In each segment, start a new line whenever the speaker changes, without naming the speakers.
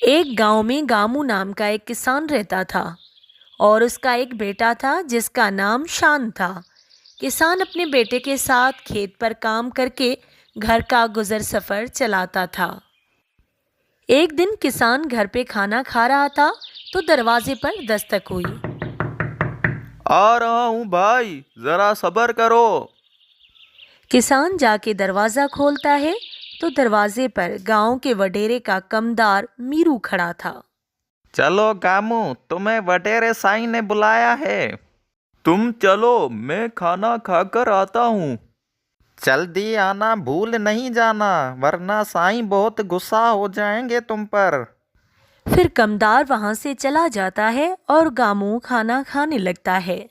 एक गांव में गामू नाम का एक किसान रहता था और उसका एक बेटा था जिसका नाम शान था। किसान अपने बेटे के साथ खेत पर काम करके घर का गुजर सफ़र चलाता था। एक दिन किसान घर पे खाना खा रहा था तो दरवाजे पर दस्तक हुई।
आ रहा हूँ भाई, जरा सब्र करो।
किसान जाके दरवाज़ा खोलता है तो दरवाजे पर गांव के वडेरे का कमदार मीरू खड़ा था।
चलो गामू, तुम्हें वडेरे साईं ने बुलाया है। तुम चलो, मैं खाना खाकर आता हूँ। जल्दी आना, भूल नहीं जाना, वरना साईं बहुत गुस्सा हो जाएंगे तुम पर।
फिर कमदार वहां से चला जाता है और गामू खाना खाने लगता है।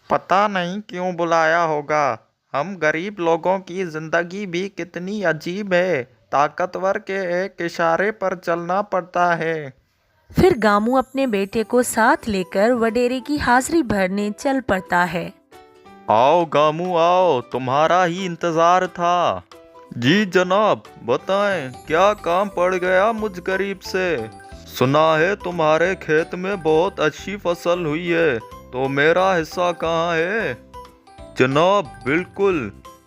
पता नहीं क्यों बुलाया होगा। हम गरीब लोगों की जिंदगी भी कितनी अजीब है। ताकतवर के एक इशारे पर चलना पड़ता है।
फिर गामू अपने बेटे को साथ लेकर वडेरे की हाजिरी भरने चल पड़ता है।
आओ गामू आओ, तुम्हारा ही इंतजार था। जी जनाब, बताएं क्या काम पड़ गया मुझ गरीब से। सुना है तुम्हारे खेत में बहुत अच्छी फसल हुई है, तो मेरा हिस्सा कहाँ है। जनाब बिल्कुल,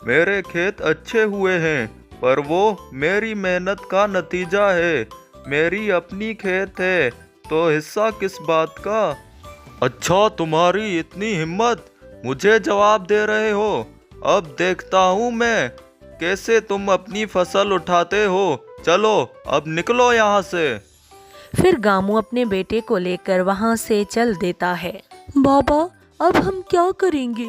मेरे खेत अच्छे हुए हैं, पर वो मेरी मेहनत का नतीजा है। मेरी अपनी खेत है, तो हिस्सा किस बात का। अच्छा, तुम्हारी इतनी हिम्मत, मुझे जवाब दे रहे हो। अब देखता हूँ मैं कैसे तुम अपनी फसल उठाते हो। चलो अब निकलो यहाँ से।
फिर गामू अपने बेटे को लेकर वहां से चल देता है। बाबा, अब हम क्या करेंगे।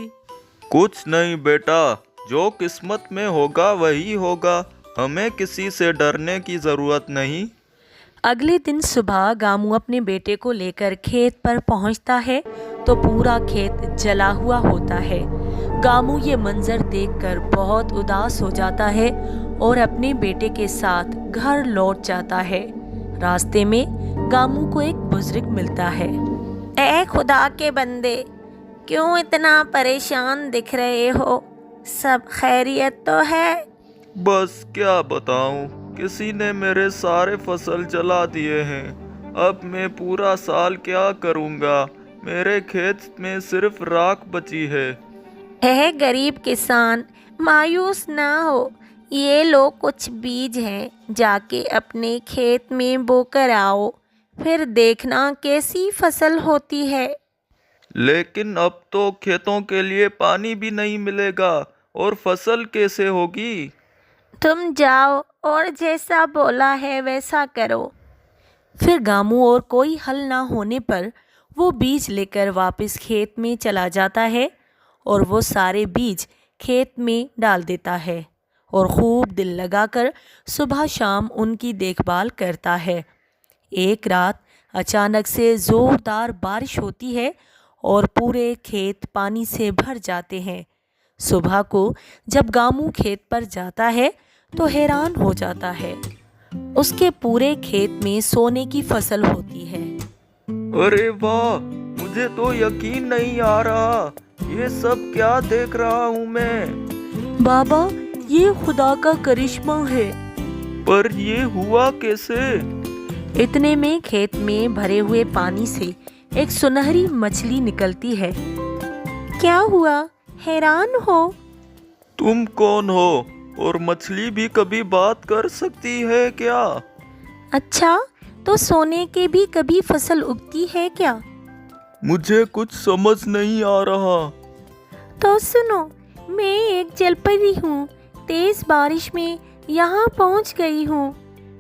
कुछ नहीं बेटा, जो किस्मत में होगा वही होगा। हमें किसी से डरने की जरूरत नहीं।
अगले दिन सुबह गामू अपने बेटे को लेकर खेत पर पहुंचता है तो पूरा खेत जला हुआ होता है। गामू ये मंजर देखकर बहुत उदास हो जाता है और अपने बेटे के साथ घर लौट जाता है। रास्ते में गामू को एक बुजुर्ग मिलता है। ए खुदा के बंदे, क्यों इतना परेशान दिख रहे हो? सब खैरियत तो है?
बस क्या बताऊं, किसी ने मेरे सारे फसल जला दिए हैं। अब मैं पूरा साल क्या करूंगा। मेरे खेत में सिर्फ राख बची है।
है गरीब किसान, मायूस ना हो। ये लो कुछ बीज हैं, जाके अपने खेत में बोकर आओ, फिर देखना कैसी फसल होती है।
लेकिन अब तो खेतों के लिए पानी भी नहीं मिलेगा, और फसल कैसे होगी।
तुम जाओ और जैसा बोला है वैसा करो। फिर गामू और कोई हल ना होने पर वो बीज लेकर वापस खेत में चला जाता है और वो सारे बीज खेत में डाल देता है और खूब दिल लगाकर सुबह शाम उनकी देखभाल करता है। एक रात अचानक से ज़ोरदार बारिश होती है और पूरे खेत पानी से भर जाते हैं। सुबह को जब गामू खेत पर जाता है तो हैरान हो जाता है। उसके पूरे खेत में सोने की फसल होती है।
अरे वाह, मुझे तो यकीन नहीं आ रहा। ये सब क्या देख रहा हूँ मैं।
बाबा, ये खुदा का करिश्मा है।
पर ये हुआ कैसे।
इतने में खेत में भरे हुए पानी से एक सुनहरी मछली निकलती है। क्या हुआ, हैरान हो?
तुम कौन हो, और मछली भी कभी बात कर सकती है क्या।
अच्छा, तो सोने के भी कभी फसल उगती है क्या?
मुझे कुछ समझ नहीं आ रहा।
तो सुनो, मैं एक जलपरी हूँ। तेज बारिश में यहाँ पहुँच गई हूँ।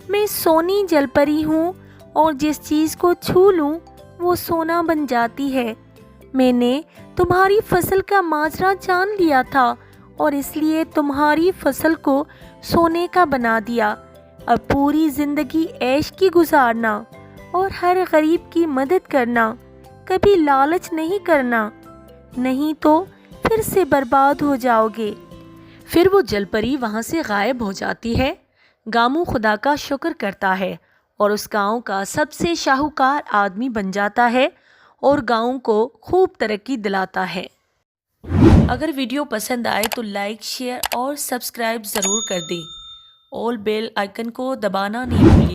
मैं सोनी जलपरी हूँ और जिस चीज़ को छू लूँ वो सोना बन जाती है। मैंने तुम्हारी फसल का माजरा जान लिया था और इसलिए तुम्हारी फसल को सोने का बना दिया। अब पूरी जिंदगी ऐश की गुजारना और हर गरीब की मदद करना, कभी लालच नहीं करना, नहीं तो फिर से बर्बाद हो जाओगे। फिर वो जलपरी वहाँ से गायब हो जाती है। गामू खुदा का शुक्र करता है और उस गांव का सबसे शाहूकार आदमी बन जाता है और गांव को खूब तरक्की दिलाता है। अगर वीडियो पसंद आए तो लाइक, शेयर और सब्सक्राइब ज़रूर कर दें। ऑल बेल आइकन को दबाना नहीं भूलिए।